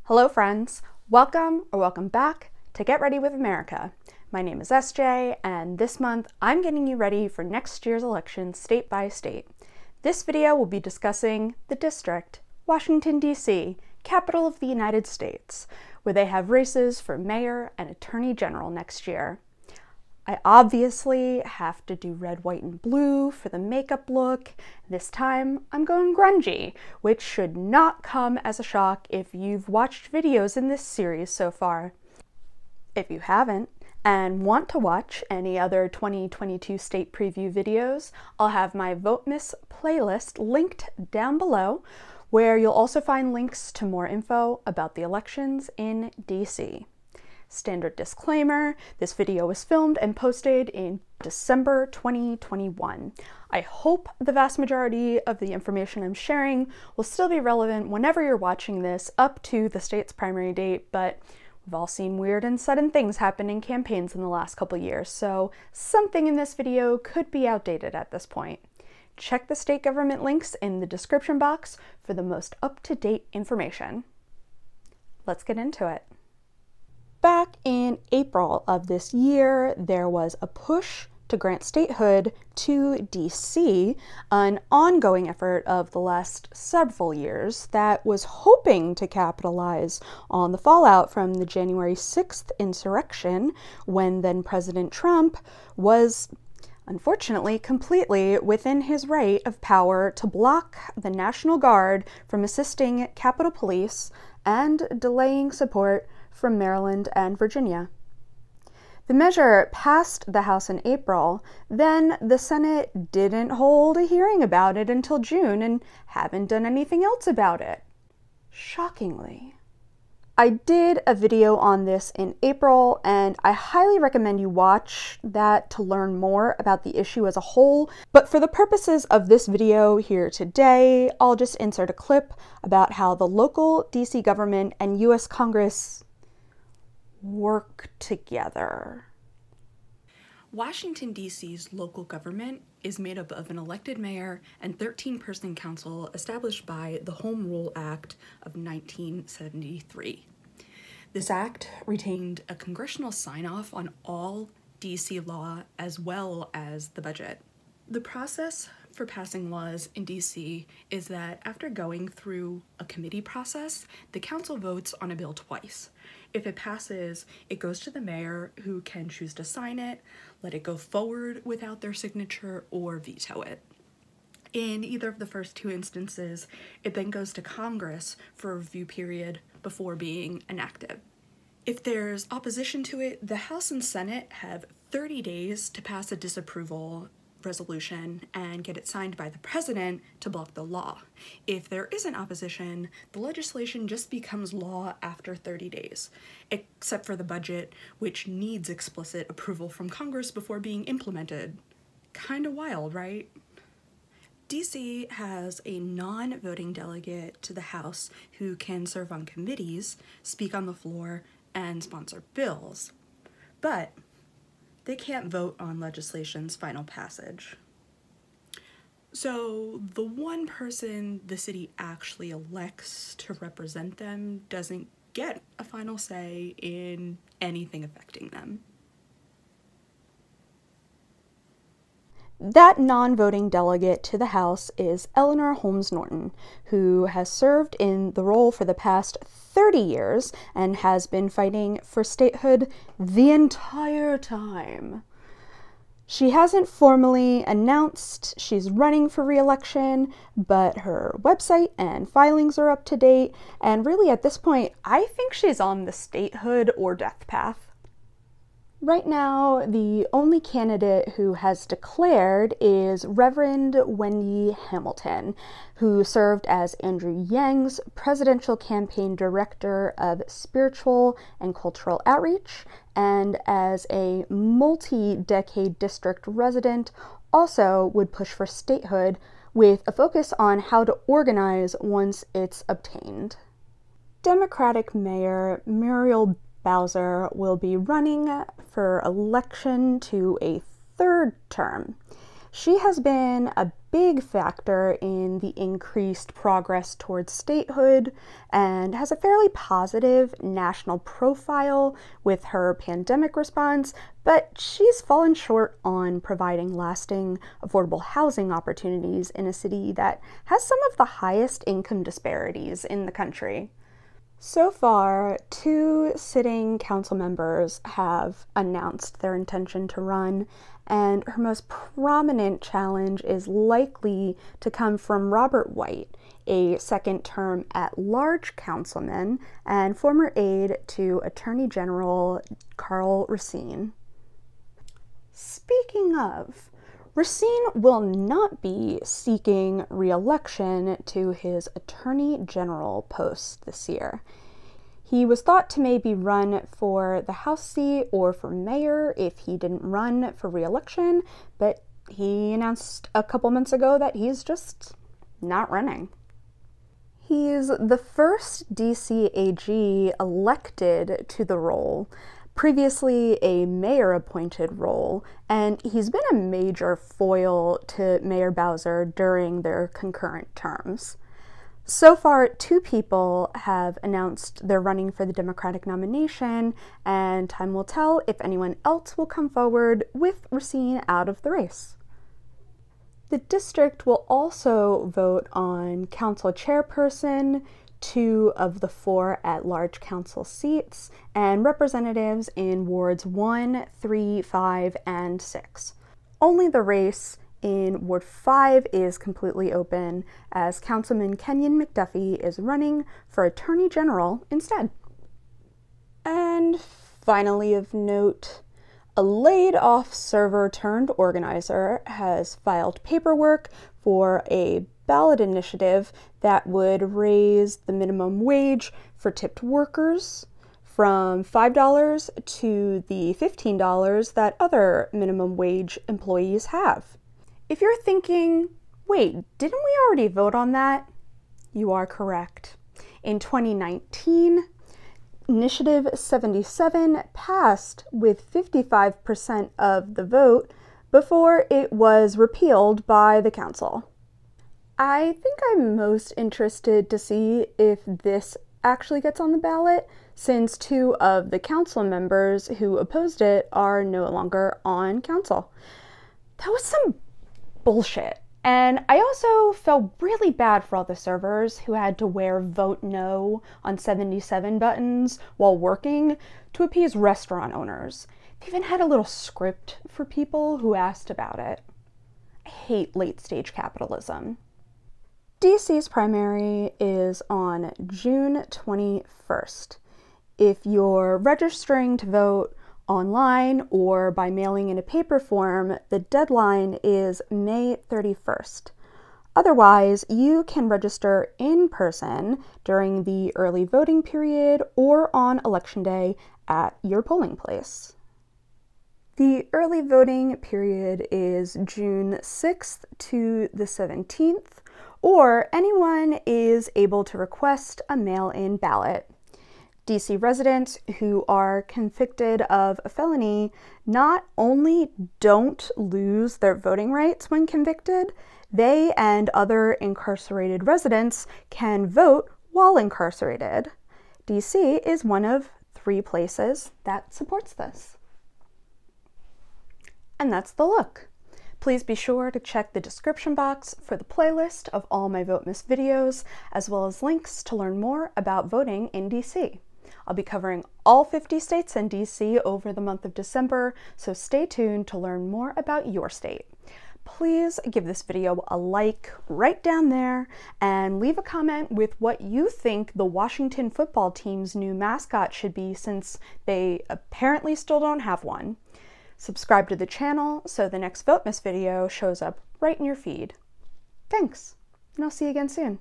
Hello friends, welcome or welcome back to Get Ready with America. My name is SJ, and this month I'm getting you ready for next year's election state by state. This video will be discussing the district, Washington, D.C., capital of the United States, where they have races for mayor and attorney general next year. I obviously have to do red, white, and blue for the makeup look. This time I'm going grungy, which should not come as a shock if you've watched videos in this series so far. If you haven't and want to watch any other 2022 state preview videos, I'll have my Votemas playlist linked down below, where you'll also find links to more info about the elections in DC. Standard disclaimer, this video was filmed and posted in December 2021. I hope the vast majority of the information I'm sharing will still be relevant whenever you're watching this up to the state's primary date, but we've all seen weird and sudden things happen in campaigns in the last couple years, so something in this video could be outdated at this point. Check the state government links in the description box for the most up-to-date information. Let's get into it. Back in April of this year, there was a push to grant statehood to DC, an ongoing effort of the last several years that was hoping to capitalize on the fallout from the January 6th insurrection, when then President Trump was unfortunately completely within his right of power to block the National Guard from assisting Capitol Police and delaying support from Maryland and Virginia. The measure passed the House in April, then the Senate didn't hold a hearing about it until June and haven't done anything else about it. Shockingly. I did a video on this in April, and I highly recommend you watch that to learn more about the issue as a whole, but for the purposes of this video here today, I'll just insert a clip about how the local DC government and US Congress work together. Washington, D.C.'s local government is made up of an elected mayor and 13-person council established by the Home Rule Act of 1973. This act retained a congressional sign-off on all D.C. law as well as the budget. The process for passing laws in DC is that after going through a committee process, the council votes on a bill twice. If it passes, it goes to the mayor, who can choose to sign it, let it go forward without their signature, or veto it. In either of the first two instances, it then goes to Congress for a review period before being enacted. If there's opposition to it, the House and Senate have 30 days to pass a disapproval resolution and get it signed by the president to block the law. If there isn't opposition, the legislation just becomes law after 30 days, except for the budget, which needs explicit approval from Congress before being implemented. Kinda wild, right? DC has a non-voting delegate to the House who can serve on committees, speak on the floor, and sponsor bills. But they can't vote on legislation's final passage. So the one person the city actually elects to represent them doesn't get a final say in anything affecting them. That non-voting delegate to the House is Eleanor Holmes Norton, who has served in the role for the past 30 years and has been fighting for statehood the entire time. She hasn't formally announced she's running for re-election, but her website and filings are up to date, and really at this point, I think she's on the statehood or death path. Right now, the only candidate who has declared is Reverend Wendy Hamilton, who served as Andrew Yang's presidential campaign director of spiritual and cultural outreach, and as a multi-decade district resident, also would push for statehood with a focus on how to organize once it's obtained. Democratic Mayor Muriel will be running for election to a third term. She has been a big factor in the increased progress towards statehood and has a fairly positive national profile with her pandemic response, but she's fallen short on providing lasting, affordable housing opportunities in a city that has some of the highest income disparities in the country. So far, 2 sitting council members have announced their intention to run, and her most prominent challenge is likely to come from Robert White, a second-term at-large councilman and former aide to Attorney General Karl Racine. Speaking of, Racine will not be seeking re-election to his Attorney General post this year. He was thought to maybe run for the House seat or for mayor if he didn't run for re-election, but he announced a couple months ago that he's just not running. He's the first DC AG elected to the role, previously a mayor-appointed role, and he's been a major foil to Mayor Bowser during their concurrent terms. So far, 2 people have announced they're running for the Democratic nomination, and time will tell if anyone else will come forward with Racine out of the race. The district will also vote on council chairperson, 2 of the 4 at-large council seats, and representatives in wards 1, 3, 5, and 6. Only the race in Ward 5 is completely open, as Councilman Kenyon McDuffie is running for Attorney General instead. And finally of note, a laid-off server turned organizer has filed paperwork for a ballot initiative that would raise the minimum wage for tipped workers from $5 to the $15 that other minimum wage employees have. If you're thinking, wait, didn't we already vote on that? You are correct. In 2019, Initiative 77 passed with 55% of the vote before it was repealed by the council. I think I'm most interested to see if this actually gets on the ballot, since 2 of the council members who opposed it are no longer on council. That was some bullshit. And I also felt really bad for all the servers who had to wear Vote No on 77 buttons while working to appease restaurant owners. They even had a little script for people who asked about it. I hate late-stage capitalism. DC's primary is on June 21st. If you're registering to vote online or by mailing in a paper form, the deadline is May 31st. Otherwise, you can register in person during the early voting period or on Election Day at your polling place. The early voting period is June 6th to the 17th, or anyone is able to request a mail-in ballot. DC residents who are convicted of a felony not only don't lose their voting rights when convicted, they and other incarcerated residents can vote while incarcerated. DC is one of 3 places that supports this. And that's the look. Please be sure to check the description box for the playlist of all my Votemas videos, as well as links to learn more about voting in DC. I'll be covering all 50 states and DC over the month of December, so stay tuned to learn more about your state. Please give this video a like right down there and leave a comment with what you think the Washington football team's new mascot should be, since they apparently still don't have one. Subscribe to the channel so the next Votemas video shows up right in your feed. Thanks, and I'll see you again soon.